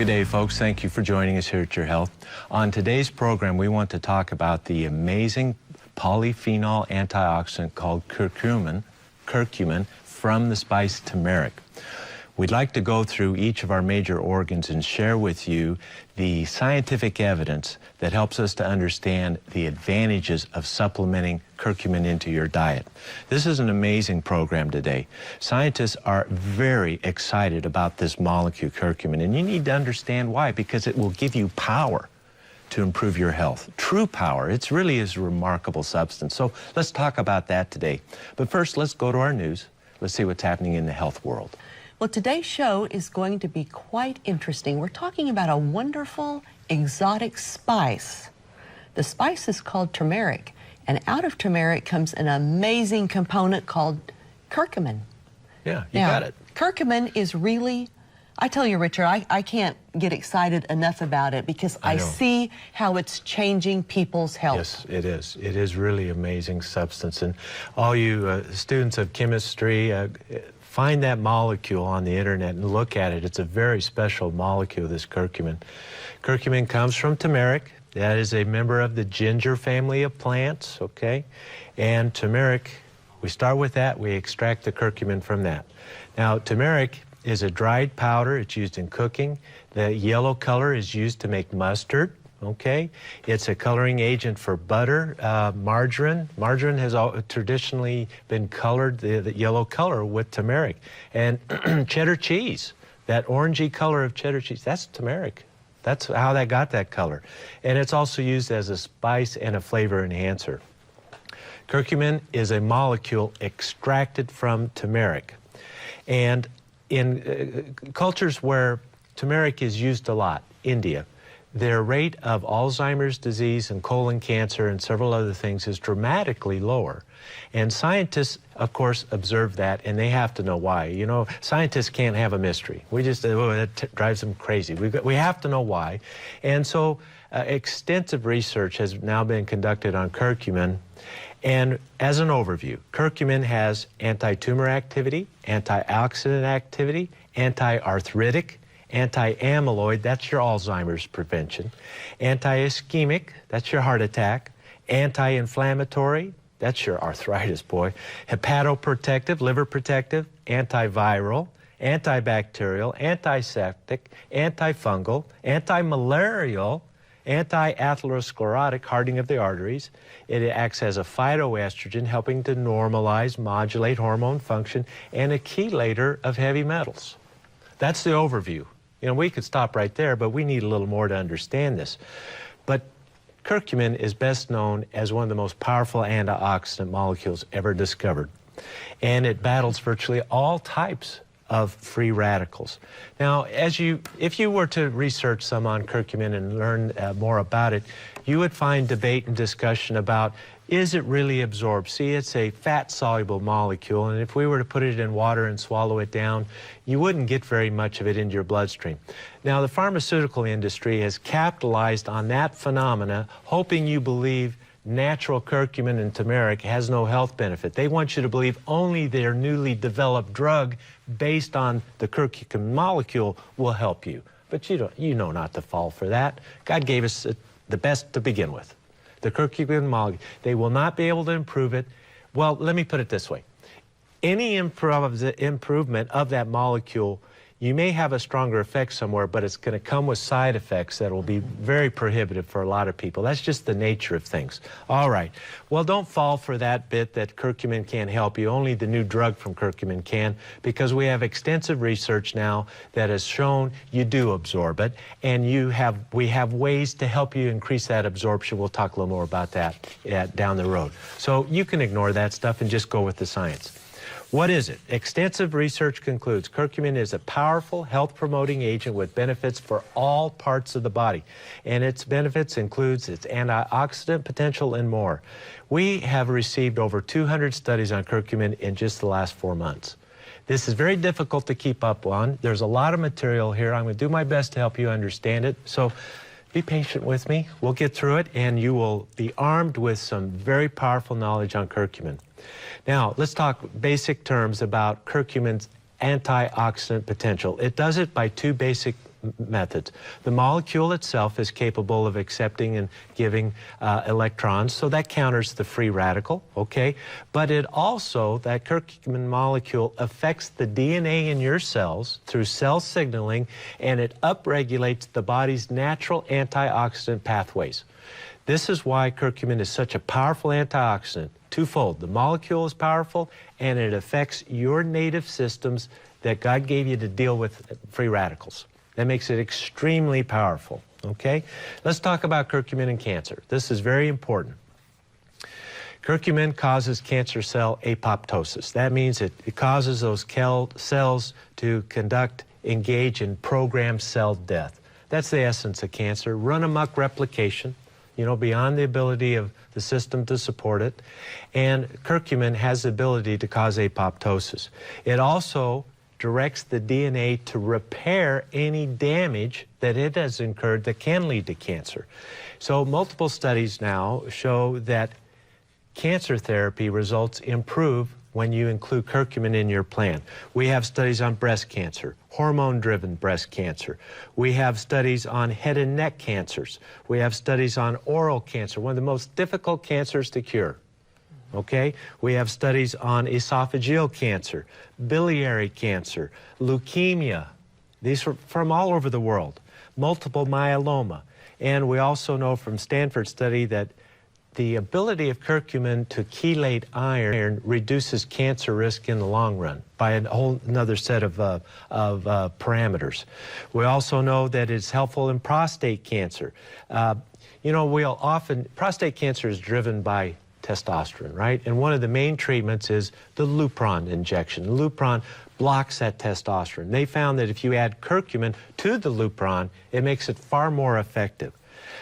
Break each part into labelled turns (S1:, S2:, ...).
S1: Good day, folks. Thank you for joining us here at Your Health. On today's program, we want to talk about the amazing polyphenol antioxidant called curcumin from the spice turmeric. We'd like to go through each of our major organs and share with you the scientific evidence that helps us to understand the advantages of supplementing curcumin into your diet. This is an amazing program today. Scientists are very excited about this molecule curcumin, and you need to understand why, because it will give you power to improve your health. True power. It really is a remarkable substance. So let's talk about that today. But first, let's go to our news. Let's see what's happening in the health world.
S2: Well, today's show is going to be quite interesting. We're talking about a wonderful exotic spice. The spice is called turmeric, and out of turmeric comes an amazing component called curcumin.
S1: Yeah, you got it.
S2: Curcumin is really, I tell you, Richard, I can't get excited enough about it because I see how it's changing people's health.
S1: Yes, it is. It is really amazing substance. And all you students of chemistry, find that molecule on the internet and look at it. It's a very special molecule, this curcumin. Curcumin comes from turmeric. That is a member of the ginger family of plants, okay? And turmeric, we start with that. We extract the curcumin from that. Now, turmeric is a dried powder. It's used in cooking. The yellow color is used to make mustard. Okay, it's a coloring agent for butter, margarine. Margarine has traditionally been colored the yellow color with turmeric. And cheddar cheese, that orangey color of cheddar cheese, that's turmeric. That's how that got that color. And it's also used as a spice and a flavor enhancer. Curcumin is a molecule extracted from turmeric. And in cultures where turmeric is used a lot, India, their rate of Alzheimer's disease and colon cancer and several other things is dramatically lower. And scientists, of course, observe that, and they have to know why. You know, scientists can't have a mystery. We just, that drives them crazy. We have to know why. And so extensive research has now been conducted on curcumin. And as an overview, curcumin has anti-tumor activity, antioxidant activity, anti-arthritic, anti-amyloid, that's your Alzheimer's prevention, anti-ischemic, that's your heart attack, anti-inflammatory, that's your arthritis, boy, hepatoprotective, liver protective, antiviral, antibacterial, antiseptic, antifungal, anti-malarial, anti-atherosclerotic, hardening of the arteries. It acts as a phytoestrogen, helping to normalize, modulate hormone function, and a chelator of heavy metals. That's the overview. You know, we could stop right there, but we need a little more to understand this. But curcumin is best known as one of the most powerful antioxidant molecules ever discovered. And it battles virtually all types of free radicals. Now, if you were to research some on curcumin and learn more about it, you would find debate and discussion about, is it really absorbed? See, it's a fat-soluble molecule, and if we were to put it in water and swallow it down, you wouldn't get very much of it into your bloodstream. Now, the pharmaceutical industry has capitalized on that phenomena, hoping you believe natural curcumin and turmeric has no health benefit. They want you to believe only their newly developed drug based on the curcumin molecule will help you. But you know not to fall for that. God gave us the best to begin with. The curcumin molecule. They will not be able to improve it. Well, let me put it this way. Any improvement of that molecule, you may have a stronger effect somewhere, but it's going to come with side effects that will be very prohibitive for a lot of people. That's just the nature of things. All right. Well, don't fall for that bit that curcumin can't help you. Only the new drug from curcumin can, because we have extensive research now that has shown you do absorb it, and we have ways to help you increase that absorption. We'll talk a little more about that down the road. So you can ignore that stuff and just go with the science. What is it? Extensive research concludes curcumin is a powerful health-promoting agent with benefits for all parts of the body. And its benefits includes its antioxidant potential and more. We have received over 200 studies on curcumin in just the last 4 months. This is very difficult to keep up on. There's a lot of material here. I'm going to do my best to help you understand it. So be patient with me. We'll get through it, and you will be armed with some very powerful knowledge on curcumin. Now, let's talk basic terms about curcumin's antioxidant potential. It does it by two basic methods. The molecule itself is capable of accepting and giving electrons, so that counters the free radical, okay? But it also, that curcumin molecule affects the DNA in your cells through cell signaling, and it upregulates the body's natural antioxidant pathways. This is why curcumin is such a powerful antioxidant. Twofold. The molecule is powerful, and it affects your native systems that God gave you to deal with free radicals. That makes it extremely powerful, okay? Let's talk about curcumin and cancer. This is very important. Curcumin causes cancer cell apoptosis. That means it causes those cells to engage in programmed cell death. That's the essence of cancer. Run amok replication, you know, beyond the ability of the system to support it. And curcumin has the ability to cause apoptosis. It also directs the DNA to repair any damage that it has incurred that can lead to cancer. So multiple studies now show that cancer therapy results improve when you include curcumin in your plan. We have studies on breast cancer, hormone-driven breast cancer. We have studies on head and neck cancers. We have studies on oral cancer, one of the most difficult cancers to cure. Okay? We have studies on esophageal cancer, biliary cancer, leukemia. These are from all over the world. Multiple myeloma. And we also know from Stanford study that the ability of curcumin to chelate iron reduces cancer risk in the long run by a whole another set of parameters. We also know that it's helpful in prostate cancer. You know, prostate cancer is driven by testosterone, right? And one of the main treatments is the Lupron injection. Lupron blocks that testosterone. They found that if you add curcumin to the Lupron, it makes it far more effective.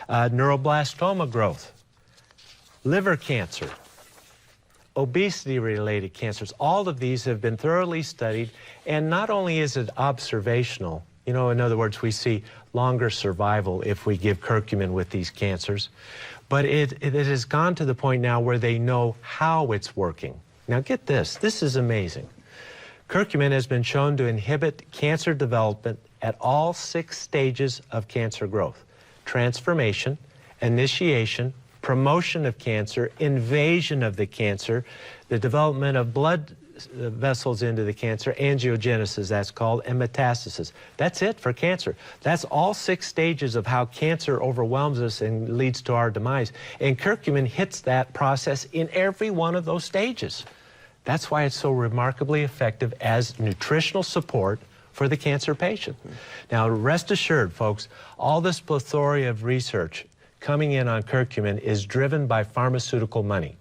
S1: Neuroblastoma growth, liver cancer, obesity-related cancers, all of these have been thoroughly studied, and not only is it observational, you know, in other words, we see longer survival if we give curcumin with these cancers, but it has gone to the point now where they know how it's working. Now get this is amazing. Curcumin has been shown to inhibit cancer development at all 6 stages of cancer growth: transformation, initiation, promotion of cancer, invasion of the cancer, the development of blood vessels into the cancer, angiogenesis that's called, and metastasis. That's it for cancer. That's all 6 stages of how cancer overwhelms us and leads to our demise. And curcumin hits that process in every one of those stages. That's why it's so remarkably effective as nutritional support for the cancer patient. Now, rest assured, folks, all this plethora of research coming in on curcumin is driven by pharmaceutical money.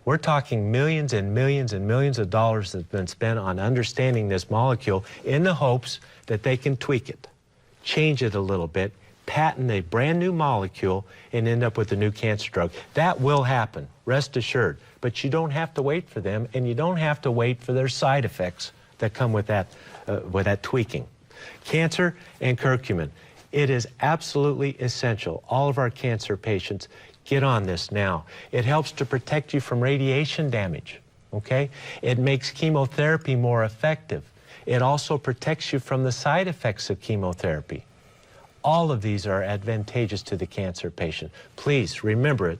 S1: We're talking millions and millions and millions of dollars that have been spent on understanding this molecule in the hopes that they can tweak it, change it a little bit, patent a brand new molecule, and end up with a new cancer drug. That will happen, rest assured. But you don't have to wait for them, and you don't have to wait for their side effects that come with that tweaking. Cancer and curcumin. It is absolutely essential. All of our cancer patients get on this now. It helps to protect you from radiation damage, okay? It makes chemotherapy more effective. It also protects you from the side effects of chemotherapy. All of these are advantageous to the cancer patient. Please remember it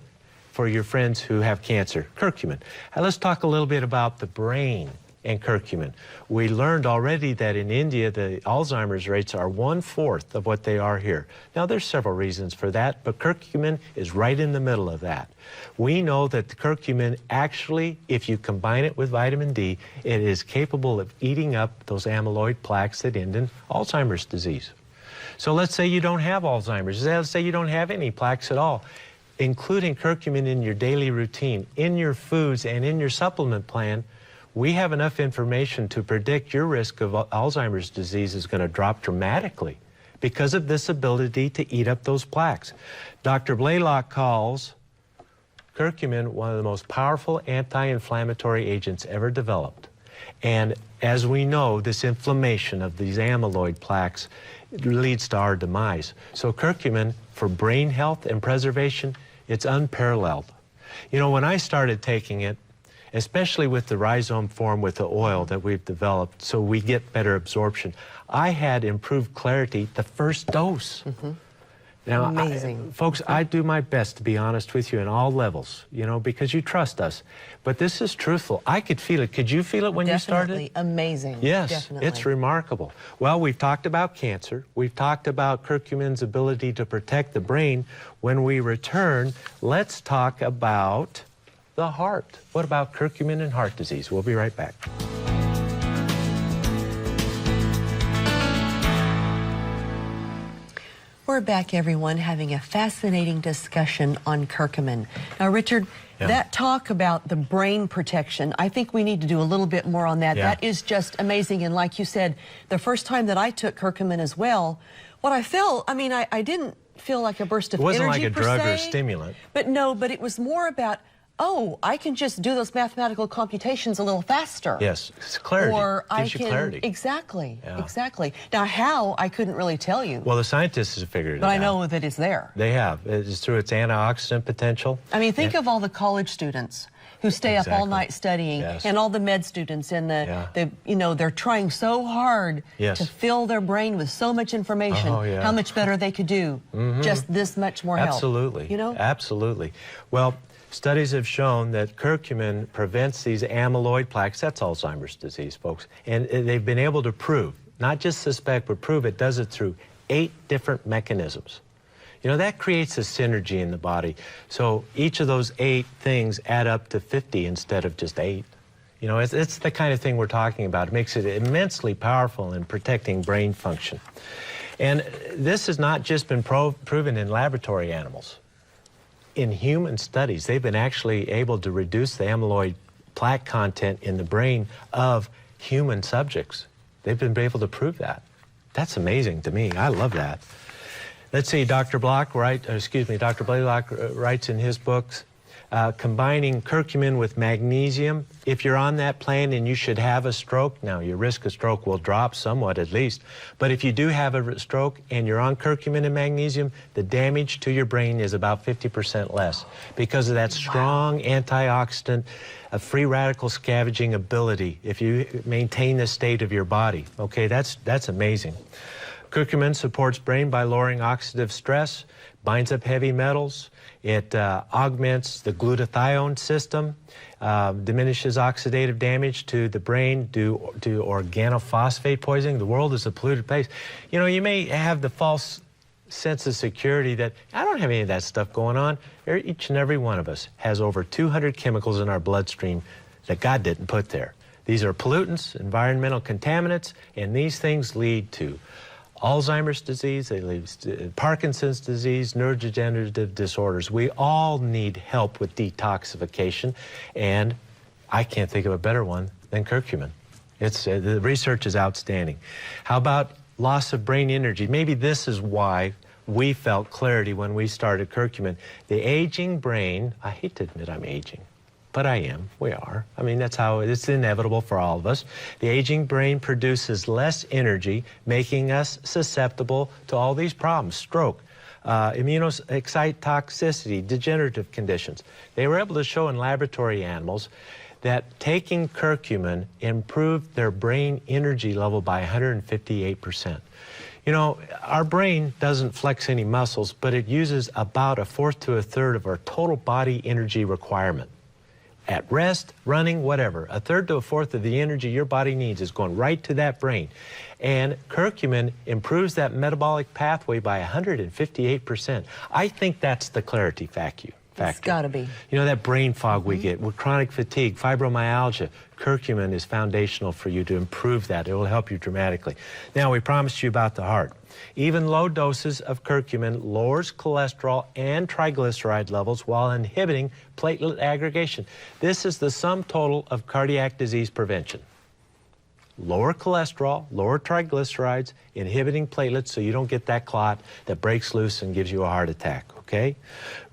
S1: for your friends who have cancer. Curcumin. Now let's talk a little bit about the brain and curcumin. We learned already that in India, the Alzheimer's rates are 1/4 of what they are here. Now, there's several reasons for that, but curcumin is right in the middle of that. We know that the curcumin actually, if you combine it with vitamin D, it is capable of eating up those amyloid plaques that end in Alzheimer's disease. So let's say you don't have Alzheimer's. Let's say you don't have any plaques at all. Including curcumin in your daily routine, in your foods, and in your supplement plan, we have enough information to predict your risk of Alzheimer's disease is going to drop dramatically because of this ability to eat up those plaques. Dr. Blaylock calls curcumin one of the most powerful anti-inflammatory agents ever developed. And as we know, this inflammation of these amyloid plaques leads to our demise. So curcumin, for brain health and preservation, it's unparalleled. You know, when I started taking it, especially with the rhizome form with the oil that we've developed so we get better absorption, I had improved clarity the first dose. Now,
S2: Amazing.
S1: Folks, I do my best to be honest with you in all levels, you know, because you trust us. But this is truthful. I could feel it. Could you feel it when you started?
S2: Definitely amazing.
S1: Yes,
S2: Definitely.
S1: it's remarkable. Well, we've talked about cancer. We've talked about curcumin's ability to protect the brain. When we return, let's talk about the heart. What about curcumin and heart disease? We'll be right back.
S2: We're back, everyone, having a fascinating discussion on curcumin. Now, Richard, that talk about the brain protection, I think we need to do a little bit more on that. That is just amazing. And like you said, the first time that I took curcumin as well, what I felt, I mean, I didn't feel like a burst of energy.
S1: It wasn't like a drug or
S2: se,
S1: a stimulant.
S2: But no, but it was more about, oh, I can just do those mathematical computations a little faster.
S1: Yes, it's clarity.
S2: Or
S1: Gives
S2: I
S1: you
S2: can,
S1: clarity.
S2: exactly, exactly. Now, how, I couldn't really tell you.
S1: Well, the scientists have figured it out.
S2: But I know that it's there.
S1: They have. It's through its antioxidant potential.
S2: I mean, think of all the college students who stay up all night studying, and all the med students, and the you know, they're trying so hard to fill their brain with so much information. How much better they could do, just this much more help.
S1: Absolutely.
S2: You know?
S1: Absolutely. Well, studies have shown that curcumin prevents these amyloid plaques. That's Alzheimer's disease, folks. And they've been able to prove, not just suspect, but prove it does it through 8 different mechanisms. You know, that creates a synergy in the body. So each of those 8 things add up to 50 instead of just 8. You know, it's the kind of thing we're talking about. It makes it immensely powerful in protecting brain function. And this has not just been proven in laboratory animals. In human studies, they've been actually able to reduce the amyloid plaque content in the brain of human subjects. They've been able to prove that. That's amazing to me. I love that. Let's see, Dr. Blaylock writes in his books, combining curcumin with magnesium. If you're on that plan and you should have a stroke, now your risk of stroke will drop somewhat at least, but if you do have a stroke and you're on curcumin and magnesium, the damage to your brain is about 50% less because of that strong antioxidant, free radical scavenging ability if you maintain the state of your body. Okay, that's amazing. Curcumin supports brain by lowering oxidative stress, binds up heavy metals, it augments the glutathione system, diminishes oxidative damage to the brain due to organophosphate poisoning. The world is a polluted place. You know, you may have the false sense of security that I don't have any of that stuff going on. Each and every one of us has over 200 chemicals in our bloodstream that God didn't put there. These are pollutants, environmental contaminants, and these things lead to Alzheimer's disease, they lead to Parkinson's disease, neurodegenerative disorders. We all need help with detoxification, and I can't think of a better one than curcumin. The research is outstanding. How about loss of brain energy? Maybe this is why we felt clarity when we started curcumin. The aging brain, I hate to admit I'm aging, but I am, we are. I mean, that's how it's inevitable for all of us. The aging brain produces less energy, making us susceptible to all these problems, stroke, immunoexcitotoxicity, degenerative conditions. They were able to show in laboratory animals that taking curcumin improved their brain energy level by 158%. You know, our brain doesn't flex any muscles, but it uses about 1/4 to 1/3 of our total body energy requirement. At rest, running, whatever, 1/3 to 1/4 of the energy your body needs is going right to that brain. And curcumin improves that metabolic pathway by 158%. I think that's the clarity factor.
S2: It's got to be.
S1: You know, that brain fog we get with chronic fatigue, fibromyalgia, curcumin is foundational for you to improve that. It will help you dramatically. Now, we promised you about the heart. Even low doses of curcumin lowers cholesterol and triglyceride levels while inhibiting platelet aggregation. This is the sum total of cardiac disease prevention. Lower cholesterol, lower triglycerides, inhibiting platelets so you don't get that clot that breaks loose and gives you a heart attack, okay?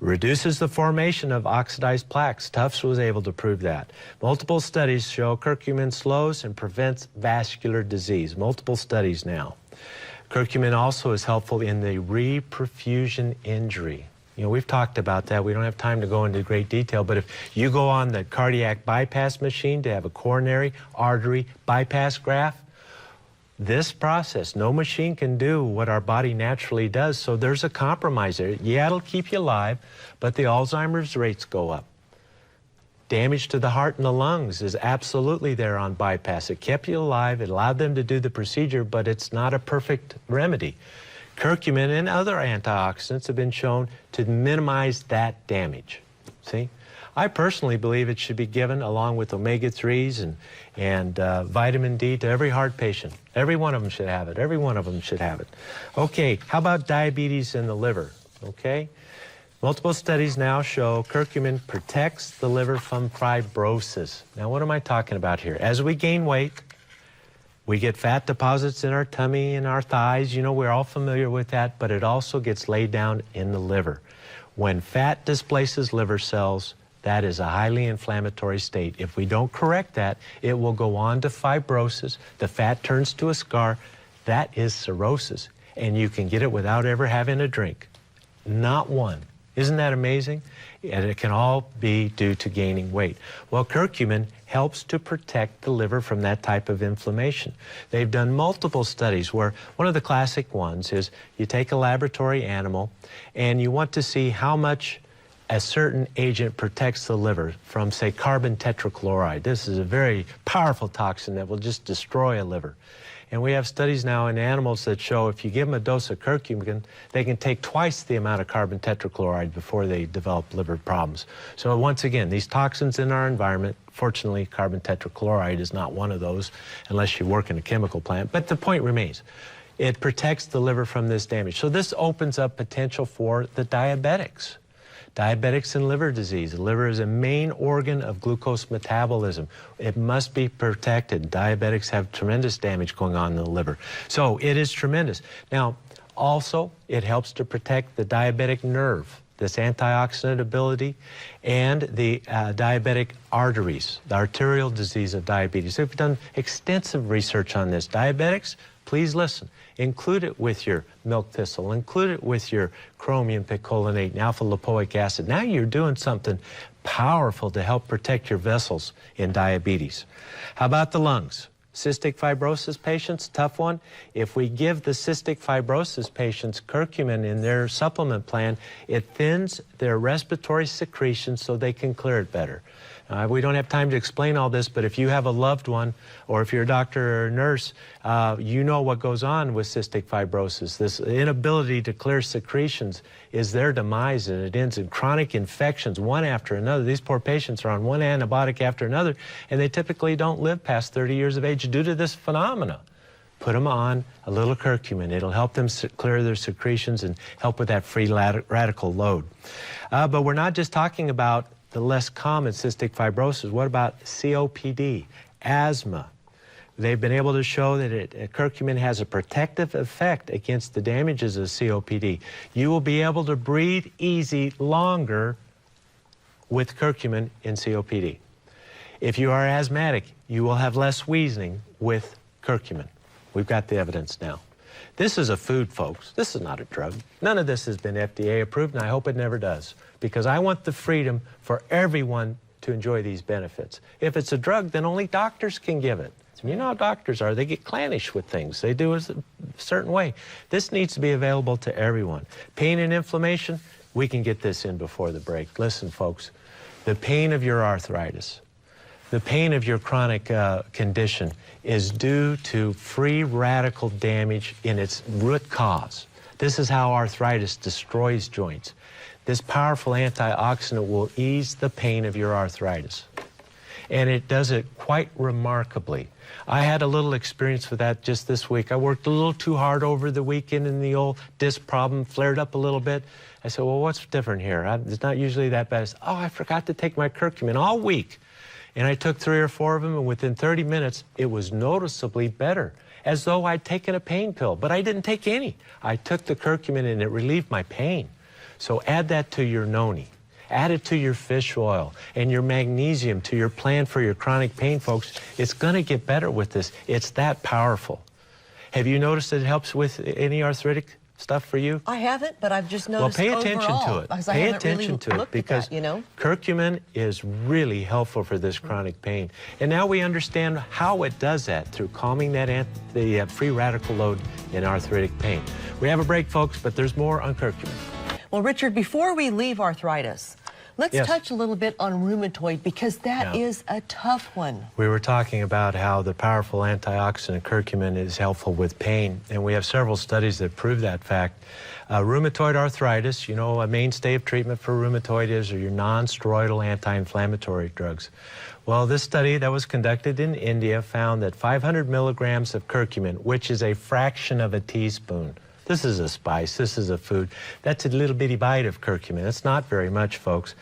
S1: Reduces the formation of oxidized plaques. Tufts was able to prove that. Multiple studies show curcumin slows and prevents vascular disease. Multiple studies now. Curcumin also is helpful in the reperfusion injury. You know, we've talked about that. We don't have time to go into great detail, but if you go on the cardiac bypass machine to have a coronary artery bypass graft, this process. No machine can do what our body naturally does, so there's a compromise there. Yeah, it'll keep you alive, but the Alzheimer's rates go up. Damage to the heart and the lungs is absolutely there on bypass. It kept you alive, it allowed them to do the procedure, but it's not a perfect remedy. Curcumin and other antioxidants have been shown to minimize that damage. See? I personally believe it should be given along with omega-3s and vitamin D to every heart patient. Every one of them should have it. Every one of them should have it. Okay, how about diabetes in the liver? Okay, multiple studies now show curcumin protects the liver from fibrosis. Now, what am I talking about here? As we gain weight, we get fat deposits in our tummy and our thighs. You know, we're all familiar with that, but it also gets laid down in the liver. When fat displaces liver cells, that is a highly inflammatory state. If we don't correct that, it will go on to fibrosis. The fat turns to a scar. That is cirrhosis, and you can get it without ever having a drink. Not one. Isn't that amazing? And it can all be due to gaining weight. Well, curcumin helps to protect the liver from that type of inflammation. They've done multiple studies where one of the classic ones is you take a laboratory animal and you want to see how much a certain agent protects the liver from, say, carbon tetrachloride. This is a very powerful toxin that will just destroy a liver. And we have studies now in animals that show if you give them a dose of curcumin, they can take twice the amount of carbon tetrachloride before they develop liver problems. So once again, these toxins in our environment, fortunately, carbon tetrachloride is not one of those unless you work in a chemical plant. But the point remains, it protects the liver from this damage. So this opens up potential for the diabetics. Diabetics and liver disease. The liver is a main organ of glucose metabolism. It must be protected. Diabetics have tremendous damage going on in the liver. So it is tremendous. Now, also, it helps to protect the diabetic nerve, this antioxidant ability, and the diabetic arteries, the arterial disease of diabetes. We've done extensive research on this. Diabetics, please listen. Include it with your milk thistle. Include it with your chromium picolinate and alpha-lipoic acid. Now you're doing something powerful to help protect your vessels in diabetes. How about the lungs? Cystic fibrosis patients, tough one. If we give the cystic fibrosis patients curcumin in their supplement plan, it thins their respiratory secretions so they can clear it better. We don't have time to explain all this, but if you have a loved one or if you're a doctor or a nurse, you know what goes on with cystic fibrosis. This inability to clear secretions is their demise, and it ends in chronic infections one after another. These poor patients are on one antibiotic after another, and they typically don't live past 30 years of age due to this phenomena. Put them on a little curcumin. It'll help them clear their secretions and help with that free radical load. But we're not just talking about the less common cystic fibrosis. What about COPD, asthma? They've been able to show that curcumin has a protective effect against the damages of COPD. You will be able to breathe easy longer with curcumin in COPD. If you are asthmatic, you will have less wheezing with curcumin. We've got the evidence now. This is a food, folks. This is not a drug. None of this has been FDA approved, and I hope it never does, because I want the freedom for everyone to enjoy these benefits. If it's a drug, then only doctors can give it. You know how doctors are. They get clannish with things. They do it a certain way. This needs to be available to everyone. Pain and inflammation, we can get this in before the break. Listen, folks, the pain of your arthritis, the pain of your chronic condition is due to free radical damage in its root cause. This is how arthritis destroys joints. This powerful antioxidant will ease the pain of your arthritis. And it does it quite remarkably. I had a little experience with that just this week. I worked a little too hard over the weekend and the old disc problem flared up a little bit. I said, well, what's different here? It's not usually that bad. I said, oh, I forgot to take my curcumin all week. And I took 3 or 4 of them, and within 30 minutes, it was noticeably better, as though I'd taken a pain pill. But I didn't take any. I took the curcumin, and it relieved my pain. So add that to your noni. Add it to your fish oil and your magnesium to your plan for your chronic pain, folks. It's going to get better with this. It's that powerful. Have you noticed that it helps with any arthritic stuff for you?
S2: I haven't, but I've just
S1: Well,
S2: noticed
S1: pay attention
S2: overall,
S1: to it.
S2: because I
S1: Pay
S2: haven't
S1: attention
S2: really
S1: to it
S2: looked at
S1: because
S2: that, you know?
S1: curcumin is really helpful for this chronic pain. And now we understand how it does that through calming the free radical load in arthritic pain. We have a break, folks, but there's more on curcumin.
S2: Well, Richard, before we leave arthritis, let's touch a little bit on rheumatoid, because that is a tough one.
S1: We were talking about how the powerful antioxidant curcumin is helpful with pain, and we have several studies that prove that fact. Rheumatoid arthritis, you know, a mainstay of treatment for rheumatoid is your non-steroidal anti-inflammatory drugs. Well, this study that was conducted in India found that 500 milligrams of curcumin, which is a fraction of a teaspoon, this is a spice, this is a food, that's a little bitty bite of curcumin. It's not very much, folks.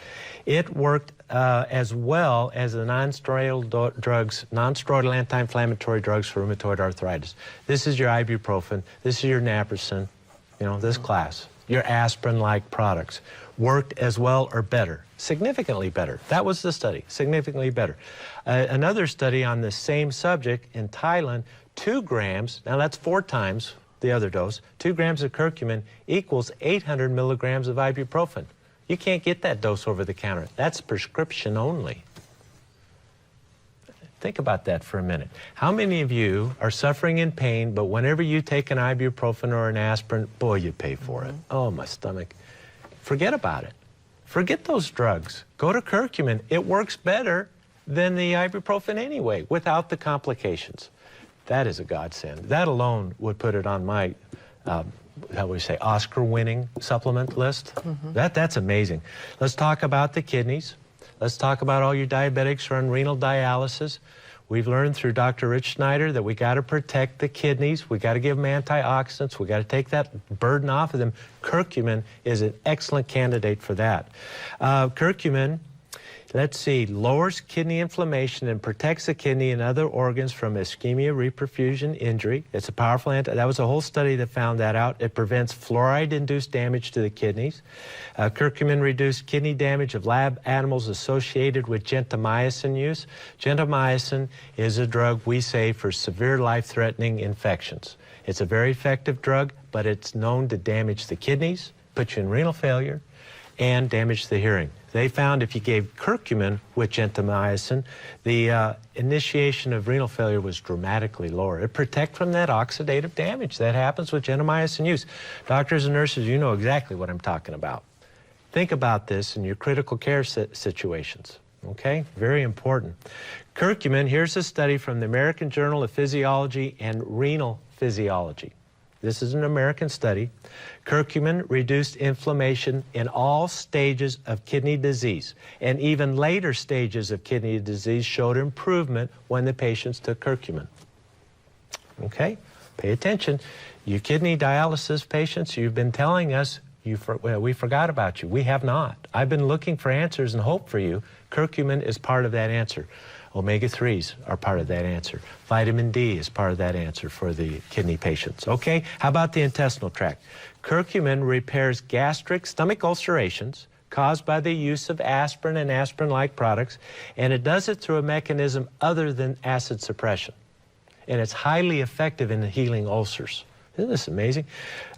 S1: It worked as well as the non-steroidal drugs, non-steroidal anti-inflammatory drugs for rheumatoid arthritis. This is your ibuprofen, this is your naproxen, you know, this class. Your aspirin-like products worked as well or better, significantly better. That was the study, significantly better. Another study on the same subject in Thailand, 2 grams, now that's 4 times the other dose, 2 grams of curcumin equals 800 milligrams of ibuprofen. You can't get that dose over the counter. That's prescription only. Think about that for a minute. How many of you are suffering in pain, but whenever you take an ibuprofen or an aspirin, boy, you pay for it. Oh, my stomach. Forget about it. Forget those drugs. Go to curcumin. It works better than the ibuprofen anyway, without the complications. That is a godsend. That alone would put it on my, how would we say, Oscar-winning supplement list. That's amazing. Let's talk about the kidneys. Let's talk about all your diabetics who are on renal dialysis. We've learned through Dr. Rich Schneider that we got to protect the kidneys. We got to give them antioxidants. We got to take that burden off of them. Curcumin is an excellent candidate for that. Curcumin, let's see, lowers kidney inflammation and protects the kidney and other organs from ischemia, reperfusion, injury. It's a powerful that was a whole study that found that out. It prevents fluoride-induced damage to the kidneys. Curcumin reduced kidney damage of lab animals associated with gentamicin use. Gentamicin is a drug we say for severe life-threatening infections. It's a very effective drug, but it's known to damage the kidneys, put you in renal failure, and damage the hearing. They found if you gave curcumin with gentamicin, the initiation of renal failure was dramatically lower. It protects from that oxidative damage that happens with gentamicin use. Doctors and nurses, you know exactly what I'm talking about. Think about this in your critical care situations, okay? Very important. Curcumin, here's a study from the American Journal of Physiology and Renal Physiology. This is an American study. Curcumin reduced inflammation in all stages of kidney disease, and even later stages of kidney disease showed improvement when the patients took curcumin. Okay? Pay attention. You kidney dialysis patients, you've been telling us we forgot about you. We have not. I've been looking for answers and hope for you. Curcumin is part of that answer. Omega-3s are part of that answer. Vitamin D is part of that answer for the kidney patients. Okay, how about the intestinal tract? Curcumin repairs gastric stomach ulcerations caused by the use of aspirin and aspirin-like products, and it does it through a mechanism other than acid suppression. And it's highly effective in healing ulcers. Isn't this amazing?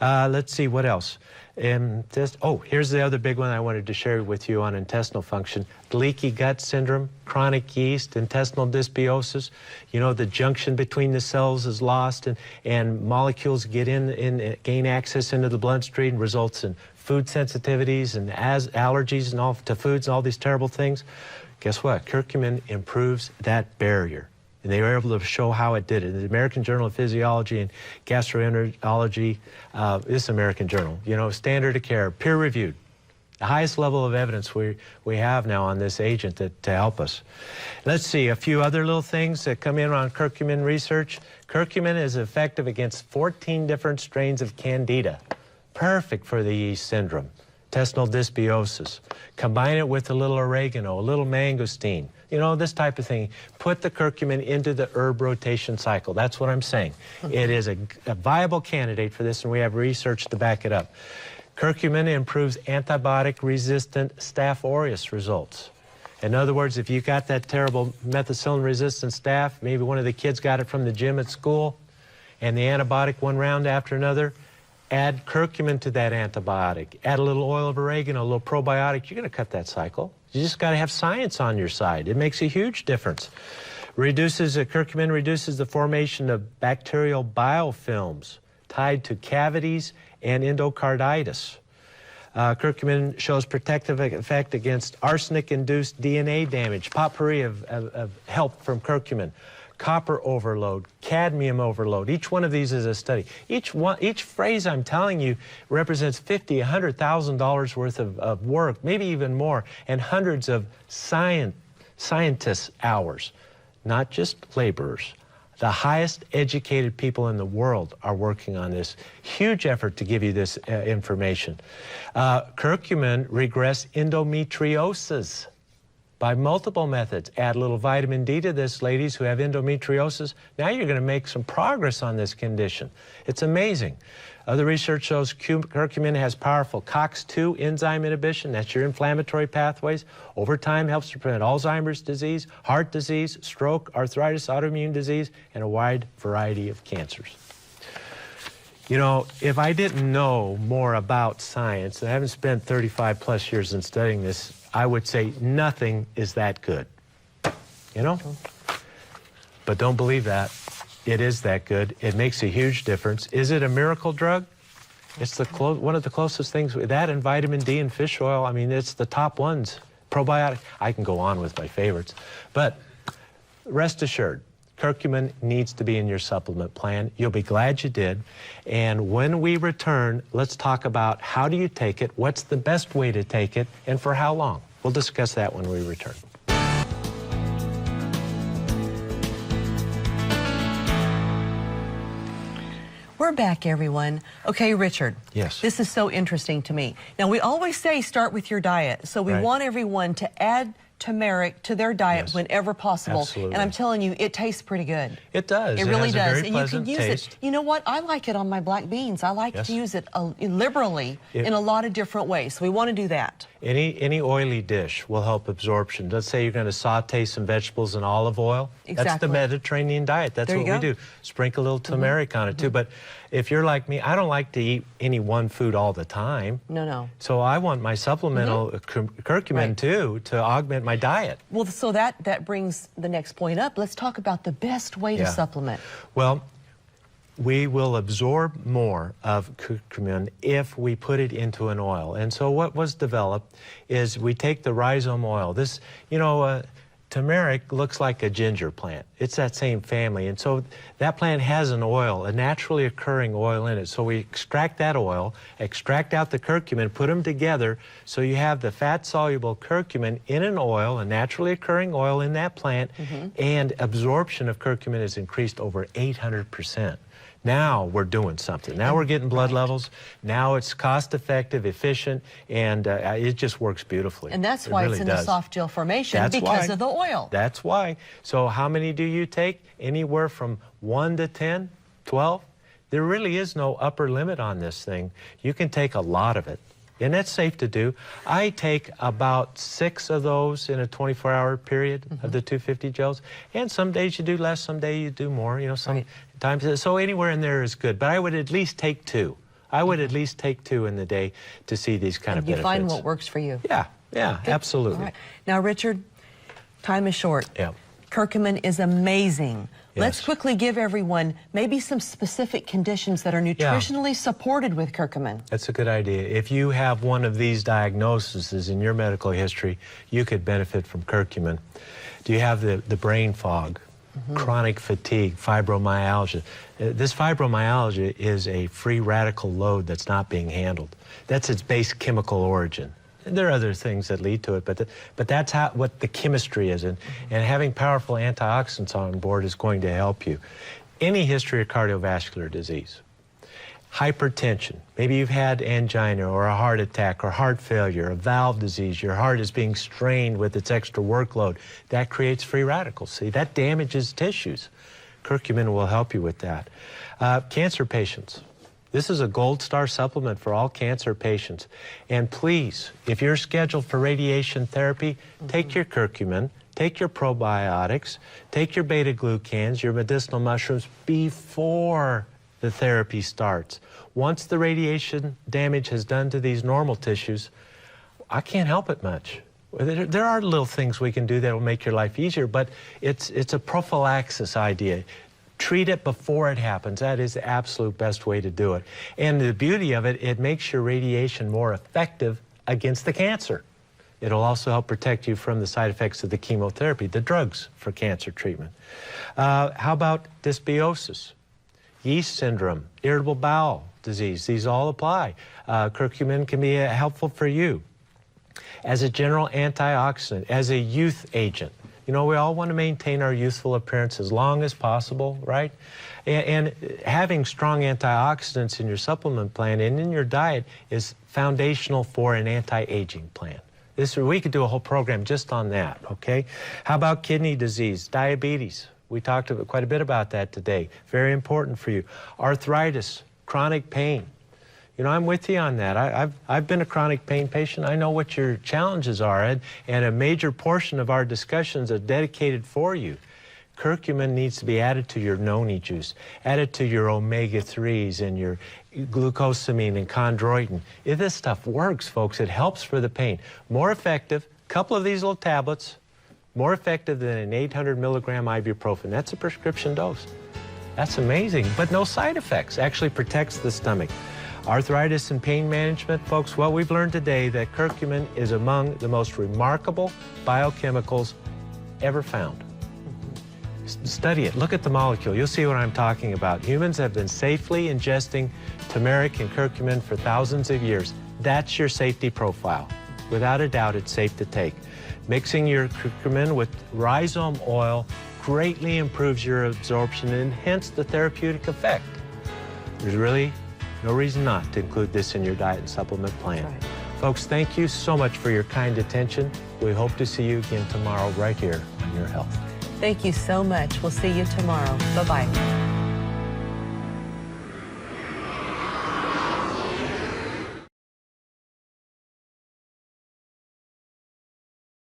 S1: Let's see, what else? Here's the other big one I wanted to share with you on intestinal function. Leaky gut syndrome, chronic yeast, intestinal dysbiosis. You know, the junction between the cells is lost and molecules get gain access into the bloodstream and results in food sensitivities and allergies and all to foods and all these terrible things. Guess what? Curcumin improves that barrier. And they were able to show how it did it. The American Journal of Physiology and Gastroenterology, this American Journal, you know, standard of care, peer-reviewed. The highest level of evidence we have now on this agent to help us. Let's see, a few other little things that come in on curcumin research. Curcumin is effective against 14 different strains of Candida. Perfect for the yeast syndrome. Intestinal dysbiosis. Combine it with a little oregano, a little mangosteen, you know, this type of thing. Put the curcumin into the herb rotation cycle. That's what I'm saying. It is a viable candidate for this, and we have research to back it up. Curcumin improves antibiotic-resistant Staph aureus results. In other words, if you got that terrible methicillin-resistant staph, maybe one of the kids got it from the gym at school, and the antibiotic one round after another, Add curcumin to that antibiotic. Add a little oil of oregano, a little probiotic. You're going to cut that cycle. You just got to have science on your side. It makes a huge difference. Curcumin reduces the formation of bacterial biofilms tied to cavities and endocarditis. Curcumin shows protective effect against arsenic-induced DNA damage. Potpourri of help from curcumin. Copper overload, cadmium overload. Each one of these is a study. Each phrase I'm telling you represents $50,000, $100,000 worth of work, maybe even more, and hundreds of scientists' hours, not just laborers. The highest educated people in the world are working on this. Huge effort to give you this information. Curcumin regress endometriosis by multiple methods. Add a little vitamin D to this, ladies who have endometriosis. Now you're going to make some progress on this condition. It's amazing. Other research shows curcumin has powerful COX-2 enzyme inhibition. That's your inflammatory pathways. Over time helps to prevent Alzheimer's disease, heart disease, stroke, arthritis, autoimmune disease, and a wide variety of cancers. You know, if I didn't know more about science, and I haven't spent 35 plus years in studying this, I would say nothing is that good, you know? But don't believe that. It is that good. It makes a huge difference. Is it a miracle drug? It's one of the closest things. That and vitamin D and fish oil, I mean, it's the top ones. Probiotic, I can go on with my favorites. But rest assured, curcumin needs to be in your supplement plan. You'll be glad you did. And when we return, let's talk about how do you take it, what's the best way to take it, and for how long. We'll discuss that when we return.
S2: We're back, everyone. Okay, Richard.
S1: Yes.
S2: This is so interesting to me. Now, we always say start with your diet. So we want everyone to add turmeric to their diet whenever possible.
S1: Absolutely.
S2: And I'm telling you, it tastes pretty good.
S1: It does.
S2: It really
S1: has
S2: does.
S1: A very
S2: and you
S1: pleasant
S2: can use
S1: taste.
S2: it. You know what? I like it on my black beans. I like to use it liberally in a lot of different ways. So we want to do that.
S1: Any oily dish will help absorption. Let's say you're going to saute some vegetables in olive oil.
S2: Exactly.
S1: That's the Mediterranean diet. That's what we do. Sprinkle a little turmeric on it too. But if you're like me, I don't like to eat any one food all the time.
S2: No.
S1: So I want my supplemental curcumin too to augment my diet.
S2: Well, so that brings the next point up. Let's talk about the best way to supplement.
S1: Well, we will absorb more of curcumin if we put it into an oil. And so what was developed is we take the rhizome oil. This, you know, turmeric looks like a ginger plant. It's that same family. And so that plant has an oil, a naturally occurring oil in it. So we extract that oil, extract out the curcumin, put them together. So you have the fat-soluble curcumin in an oil, a naturally occurring oil in that plant, and absorption of curcumin is increased over 800%. Now we're doing something. Now we're getting blood levels. Now it's cost-effective, efficient, and it just works beautifully.
S2: And that's why it's in the soft gel formation, because of the oil.
S1: That's why. So how many do you take? Anywhere from 1 to 10, 12? There really is no upper limit on this thing. You can take a lot of it. And that's safe to do. I take about 6 of those in a 24-hour period of the 250 gels. And some days you do less, some days you do more. You know, sometimes. So anywhere in there is good. But I would at least take 2. I would at least take 2 in the day to see these kind of benefits.
S2: You find what works for you.
S1: Yeah, absolutely.
S2: All right. Now, Richard, time is short.
S1: Yeah.
S2: Curcumin is amazing.
S1: Yes.
S2: Let's quickly give everyone maybe some specific conditions that are nutritionally supported with curcumin.
S1: That's a good idea. If you have one of these diagnoses in your medical history, you could benefit from curcumin. Do you have the brain fog, chronic fatigue, fibromyalgia? This fibromyalgia is a free radical load that's not being handled. That's its base chemical origin. There are other things that lead to it, but that's what the chemistry is, and having powerful antioxidants on board is going to help you. Any history of cardiovascular disease, hypertension, maybe you've had angina or a heart attack or heart failure, a valve disease, your heart is being strained with its extra workload, that creates free radicals. See, that damages tissues. Curcumin will help you with that. Cancer patients. This is a gold star supplement for all cancer patients. And please, if you're scheduled for radiation therapy, take your curcumin, take your probiotics, take your beta-glucans, your medicinal mushrooms before the therapy starts. Once the radiation damage has done to these normal tissues, I can't help it much. There are little things we can do that will make your life easier, but it's a prophylaxis idea. Treat it before it happens. That is the absolute best way to do it. And the beauty of it, it makes your radiation more effective against the cancer. It'll also help protect you from the side effects of the chemotherapy, the drugs for cancer treatment. How about dysbiosis, yeast syndrome, irritable bowel disease? These all apply. Curcumin can be helpful for you. As a general antioxidant, as a youth agent. You know, we all want to maintain our youthful appearance as long as possible, right? And having strong antioxidants in your supplement plan and in your diet is foundational for an anti-aging plan. We could do a whole program just on that, okay? How about kidney disease, diabetes? We talked quite a bit about that today. Very important for you. Arthritis, chronic pain. You know, I'm with you on that. I've been a chronic pain patient. I know what your challenges are, and a major portion of our discussions are dedicated for you. Curcumin needs to be added to your noni juice, added to your omega-3s and your glucosamine and chondroitin. If this stuff works, folks, it helps for the pain. More effective, couple of these little tablets, more effective than an 800 milligram ibuprofen. That's a prescription dose. That's amazing, but no side effects. Actually protects the stomach. Arthritis and pain management, folks, well, we've learned today that curcumin is among the most remarkable biochemicals ever found. Study it. Look at the molecule. You'll see what I'm talking about. Humans have been safely ingesting turmeric and curcumin for thousands of years. That's your safety profile. Without a doubt, it's safe to take. Mixing your curcumin with rhizome oil greatly improves your absorption and hence the therapeutic effect. There's really no reason not to include this in your diet and supplement plan. Right. Folks, thank you so much for your kind attention. We hope to see you again tomorrow right here on Your Health.
S2: Thank you so much. We'll see you tomorrow. Bye-bye.